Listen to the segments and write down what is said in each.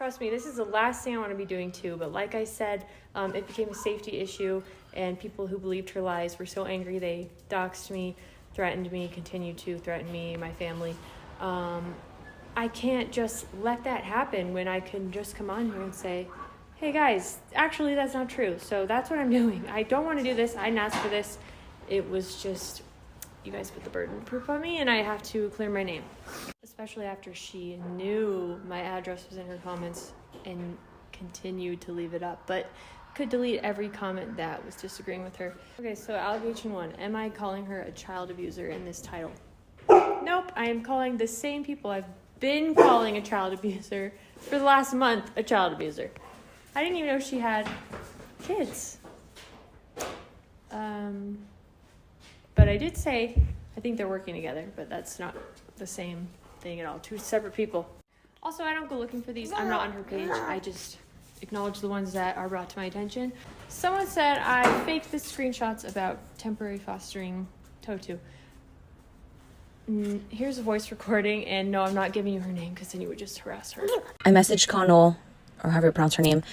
Trust me, this is the last thing I want to be doing too, but like I said, it became a safety issue, and people who believed her lies were so angry they doxed me, threatened me, continued to threaten me and my family. I can't just let that happen when I can just come on here and say, hey guys, actually that's not true. So that's what I'm doing. I don't want to do this. I didn't ask for this. It was just, you guys put the burden of proof on me and I have to clear my name. Especially after she knew my address was in her comments and continued to leave it up, but could delete every comment that was disagreeing with her. Okay, so allegation 1, am I calling her a child abuser in this title? Nope, I am calling the same people I've been calling a child abuser for the last month a child abuser. I didn't even know she had kids. But I did say, I think they're working together, but that's not the same thing at all. Two separate people. Also, I don't go looking for these. I'm not on her page. I just acknowledge the ones that are brought to my attention. Someone said I faked the screenshots about temporary fostering Totu. Here's a voice recording, and no, I'm not giving you her name because then you would just harass her. I messaged Connell, or however you pronounce her name,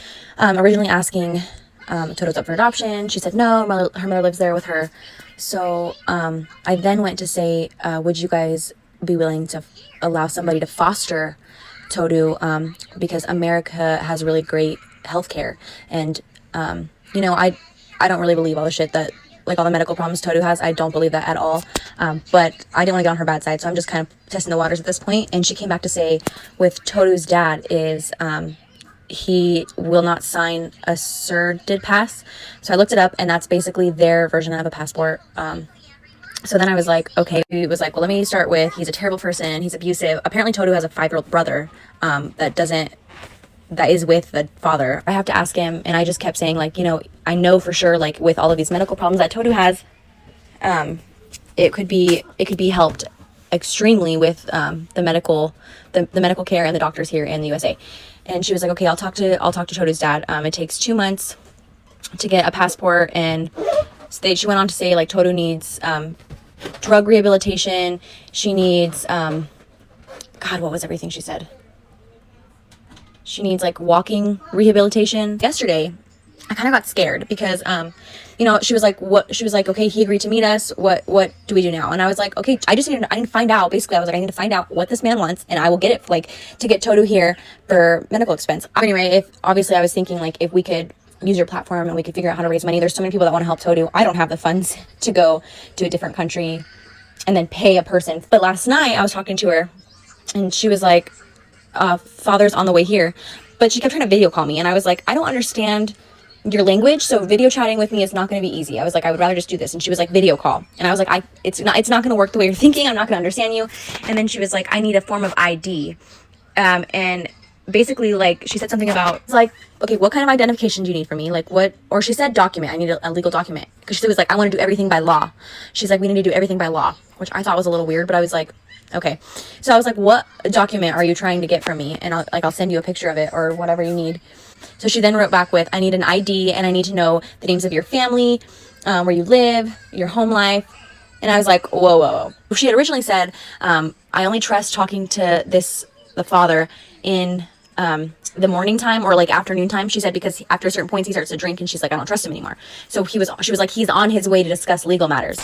originally asking Toto's up for adoption. She said no, her mother lives there with her. So I then went to say, would you guys be willing to allow somebody to foster Totu, because America has really great healthcare, and you know, I don't really believe all the shit that, like, all the medical problems Totu has. I don't believe that at all, but I didn't want to get on her bad side, so I'm just kind of testing the waters at this point. And she came back to say with Totu's dad is he will not sign a surrogate pass. So I looked it up, and that's basically their version of a passport. So then I was like, okay. He was like, well, let me start with, he's a terrible person, he's abusive. Apparently Totu has a 5-year-old brother that is with the father. I have to ask him, and I just kept saying, like, you know, I know for sure, like, with all of these medical problems that Totu has, it could be helped extremely with the medical care and the doctors here in the USA. And she was like, okay, I'll talk to Totu's dad. It takes 2 months to get a passport, and she went on to say, like, Totu needs drug rehabilitation. She needs God, what was everything she said? She needs, like, walking rehabilitation. Yesterday, I kind of got scared because you know, she was like, okay, he agreed to meet us. What do we do now? And I was like, okay, I need to find out. Basically, I was like, I need to find out what this man wants, and I will get it, like, to get Totu here for medical expense. Anyway, obviously I was thinking, like, if we could use your platform and we could figure out how to raise money. There's so many people that want to help Totu. I don't have the funds to go to a different country and then pay a person. But last night I was talking to her, and she was like, father's on the way here. But she kept trying to video call me, and I was like, I don't understand your language, so video chatting with me is not going to be easy. I was like, I would rather just do this. And she was like, video call. And I was like, it's not going to work the way you're thinking. I'm not going to understand you. And then she was like, I need a form of ID. And basically, like, she said something about, like, okay, what kind of identification do you need from me? Like, what? Or she said document. I need a legal document. Because she was like, I want to do everything by law. She's like, we need to do everything by law, which I thought was a little weird, but I was like, okay. So I was like, what document are you trying to get from me? And I'll send you a picture of it or whatever you need. So she then wrote back with, I need an ID, and I need to know the names of your family, where you live, your home life. And I was like, whoa. She had originally said, I only trust talking to the father in the morning time or, like, afternoon time. She said, because after certain points he starts to drink, and she's like, I don't trust him anymore. So she was like, he's on his way to discuss legal matters.